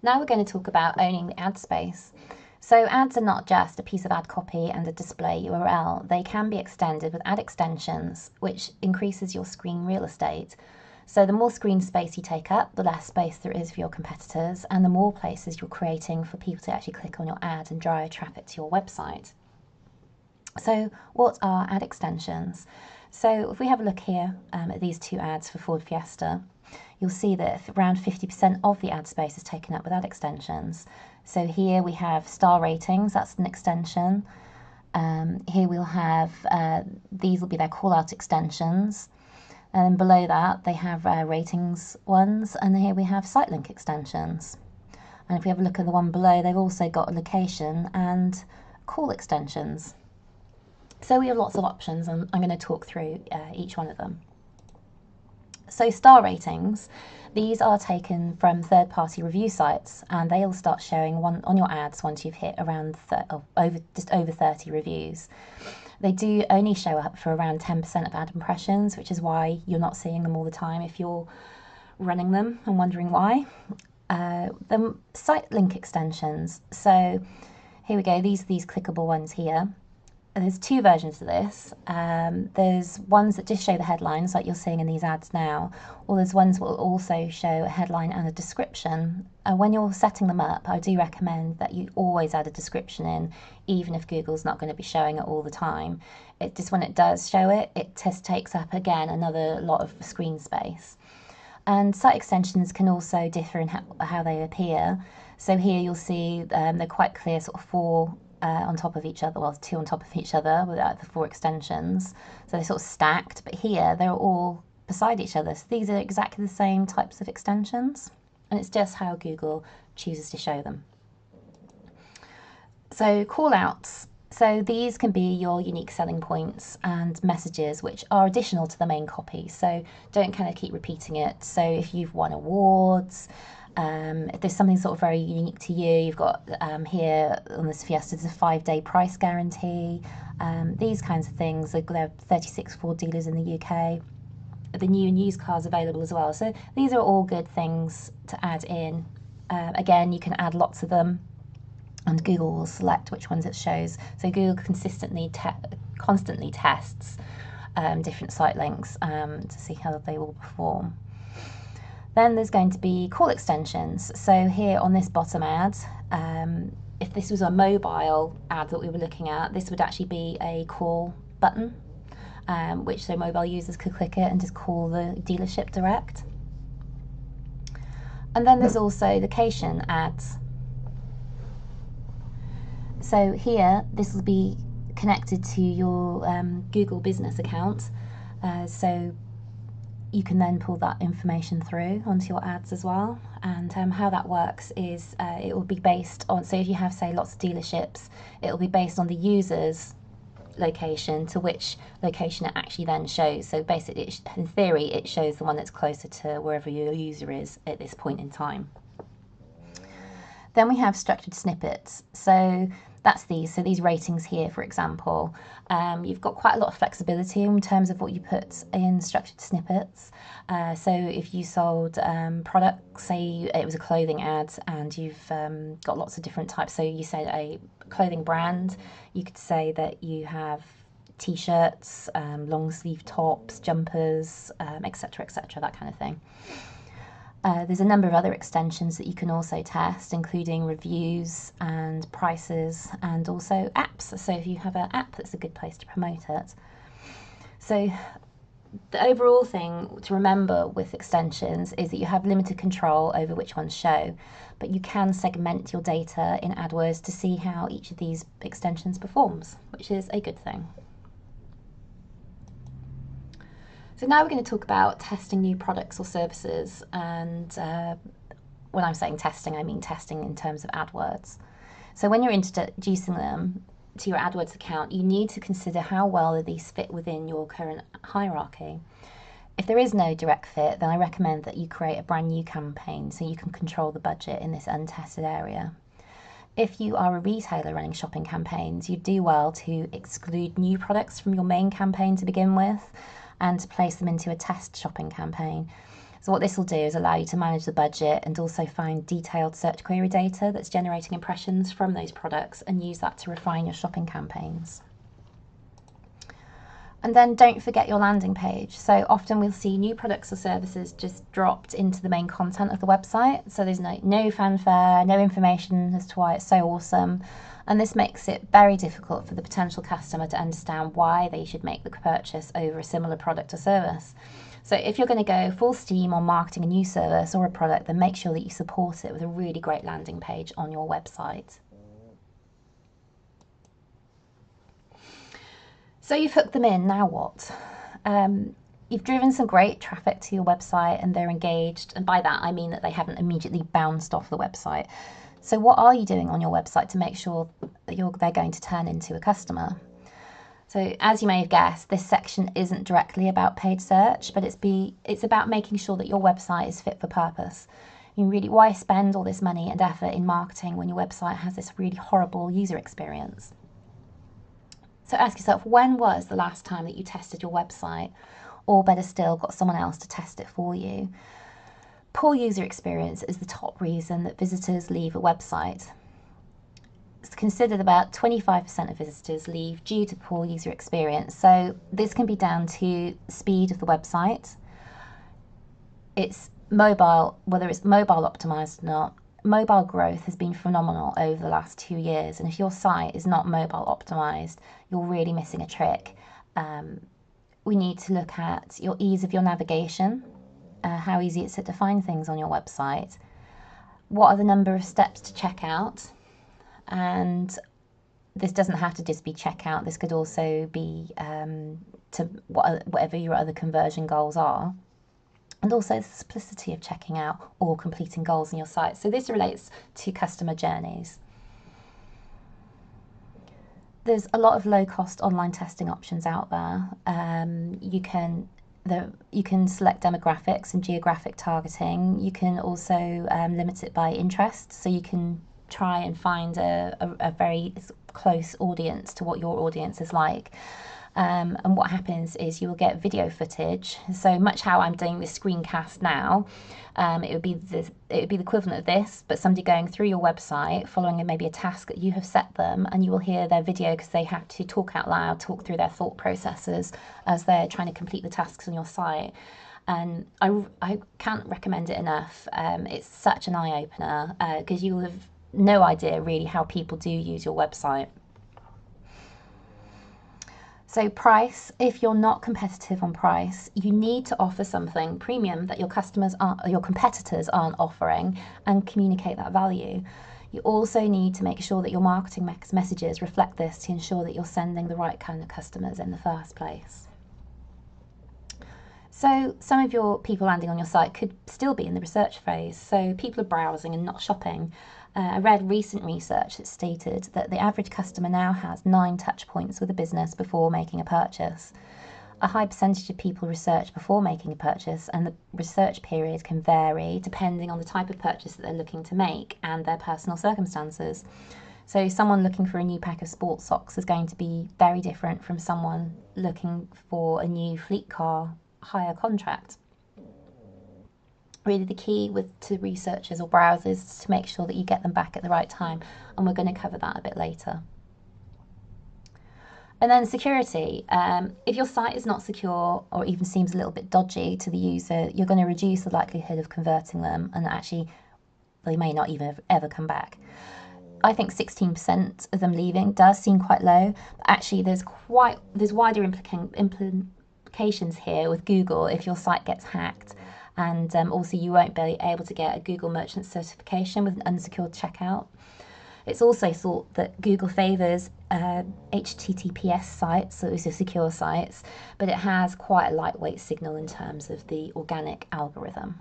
Now we're going to talk about owning the ad space. So ads are not just a piece of ad copy and a display URL. They can be extended with ad extensions, which increases your screen real estate. So the more screen space you take up, the less space there is for your competitors, and the more places you're creating for people to actually click on your ad and drive traffic to your website. So what are ad extensions? So if we have a look here at these two ads for Ford Fiesta, you'll see that around 50% of the ad space is taken up with ad extensions. So here we have star ratings, that's an extension. Here we'll have, these will be their call out extensions. And then below that, they have ratings ones, and here we have site link extensions. And if we have a look at the one below, they've also got a location and call extensions. So we have lots of options, and I'm going to talk through each one of them. So star ratings, these are taken from third-party review sites, and they'll start showing on your ads once you've hit around just over 30 reviews. They do only show up for around 10% of ad impressions, which is why you're not seeing them all the time if you're running them and wondering why. The site link extensions. So here we go, these clickable ones here. There's two versions of this. There's ones that just show the headlines like you're seeing in these ads now, or there's ones that will also show a headline and a description. When you're setting them up, I do recommend that you always add a description in, even if Google's not going to be showing it all the time. It just, when it does show it, it just takes up again another lot of screen space. And site extensions can also differ in how they appear. So here you'll see they're quite clear, sort of four on top of each other, well, two on top of each other without the four extensions. So they're sort of stacked, but here they're all beside each other. So these are exactly the same types of extensions, and it's just how Google chooses to show them. So call outs. So these can be your unique selling points and messages which are additional to the main copy. So don't kind of keep repeating it. So if you've won awards, if there's something sort of very unique to you, you've got here on this Fiesta, there's a 5-day price guarantee, these kinds of things. There are 36 Ford dealers in the UK. The new and used cars available as well. So these are all good things to add in. Again, you can add lots of them, and Google will select which ones it shows. So Google constantly tests different site links to see how they will perform. Then there's going to be call extensions. So here on this bottom ad, if this was a mobile ad that we were looking at, this would actually be a call button, which so mobile users could click it and just call the dealership direct. And then there's also location ads. So here, this will be connected to your Google business account. So you can then pull that information through onto your ads as well. And how that works is it will be based on, so if you have, say, lots of dealerships, it will be based on the user's location to which location it actually then shows. So basically, in theory, it shows the one that's closer to wherever your user is at this point in time. Then we have structured snippets. So that's these. So these ratings here, for example, you've got quite a lot of flexibility in terms of what you put in structured snippets. So if you sold products, say it was a clothing ad, and you've got lots of different types. So you said a clothing brand, you could say that you have t-shirts, long sleeve tops, jumpers, etc., that kind of thing. There's a number of other extensions that you can also test, including reviews and prices, and also apps. So if you have an app, that's a good place to promote it. So the overall thing to remember with extensions is that you have limited control over which ones show, but you can segment your data in AdWords to see how each of these extensions performs, which is a good thing. So now we're going to talk about testing new products or services, and when I'm saying testing, I mean testing in terms of AdWords. So when you're introducing them to your AdWords account, you need to consider how well these fit within your current hierarchy. If there is no direct fit, then I recommend that you create a brand new campaign so you can control the budget in this untested area. If you are a retailer running shopping campaigns, you do well to exclude new products from your main campaign to begin with, and to place them into a test shopping campaign. So what this will do is allow you to manage the budget and also find detailed search query data that's generating impressions from those products and use that to refine your shopping campaigns. And then don't forget your landing page. So often we'll see new products or services just dropped into the main content of the website. So there's no fanfare, no information as to why it's so awesome. And this makes it very difficult for the potential customer to understand why they should make the purchase over a similar product or service. So if you're going to go full steam on marketing a new service or a product, then make sure that you support it with a really great landing page on your website. So you've hooked them in, now what? You've driven some great traffic to your website and they're engaged, and by that I mean that they haven't immediately bounced off the website. So what are you doing on your website to make sure that they're going to turn into a customer? So as you may have guessed, this section isn't directly about paid search, but it's about making sure that your website is fit for purpose. Really, why spend all this money and effort in marketing when your website has this really horrible user experience? So ask yourself, when was the last time that you tested your website? Or better still, got someone else to test it for you? Poor user experience is the top reason that visitors leave a website. It's considered about 25% of visitors leave due to poor user experience. So this can be down to speed of the website. It's mobile, whether it's mobile optimized or not. Mobile growth has been phenomenal over the last 2 years, and if your site is not mobile optimized, you're really missing a trick. We need to look at your ease of your navigation, how easy it's to find things on your website, what are the number of steps to check out, and this doesn't have to just be checkout, this could also be to whatever your other conversion goals are. And also the simplicity of checking out or completing goals on your site. So this relates to customer journeys. There's a lot of low-cost online testing options out there. You can select demographics and geographic targeting. You can also limit it by interest, so you can try and find a very close audience to what your audience is like. And what happens is you will get video footage. So much how I'm doing this screencast now, it would be the equivalent of this, but somebody going through your website, following maybe a task that you have set them, and you will hear their video because they have to talk out loud, talk through their thought processes as they're trying to complete the tasks on your site. And I can't recommend it enough. It's such an eye-opener because you will have no idea really how people do use your website. So price, if you're not competitive on price, you need to offer something premium that your competitors aren't offering and communicate that value. You also need to make sure that your marketing messages reflect this to ensure that you're sending the right kind of customers in the first place. So some of your people landing on your site could still be in the research phase. So people are browsing and not shopping. I read recent research that stated that the average customer now has 9 touch points with a business before making a purchase. A high percentage of people research before making a purchase, and the research period can vary depending on the type of purchase that they're looking to make and their personal circumstances. So someone looking for a new pack of sports socks is going to be very different from someone looking for a new fleet car hire contract. Really the key to researchers or browsers is to make sure that you get them back at the right time, and we're going to cover that a bit later. And then security. If your site is not secure or even seems a little bit dodgy to the user, you're going to reduce the likelihood of converting them, and actually they may not even ever come back. I think 16% of them leaving does seem quite low, but actually there's wider implications here with Google if your site gets hacked. And also you won't be able to get a Google Merchant certification with an unsecured checkout. It's also thought that Google favours HTTPS sites, so those are secure sites, but it has quite a lightweight signal in terms of the organic algorithm.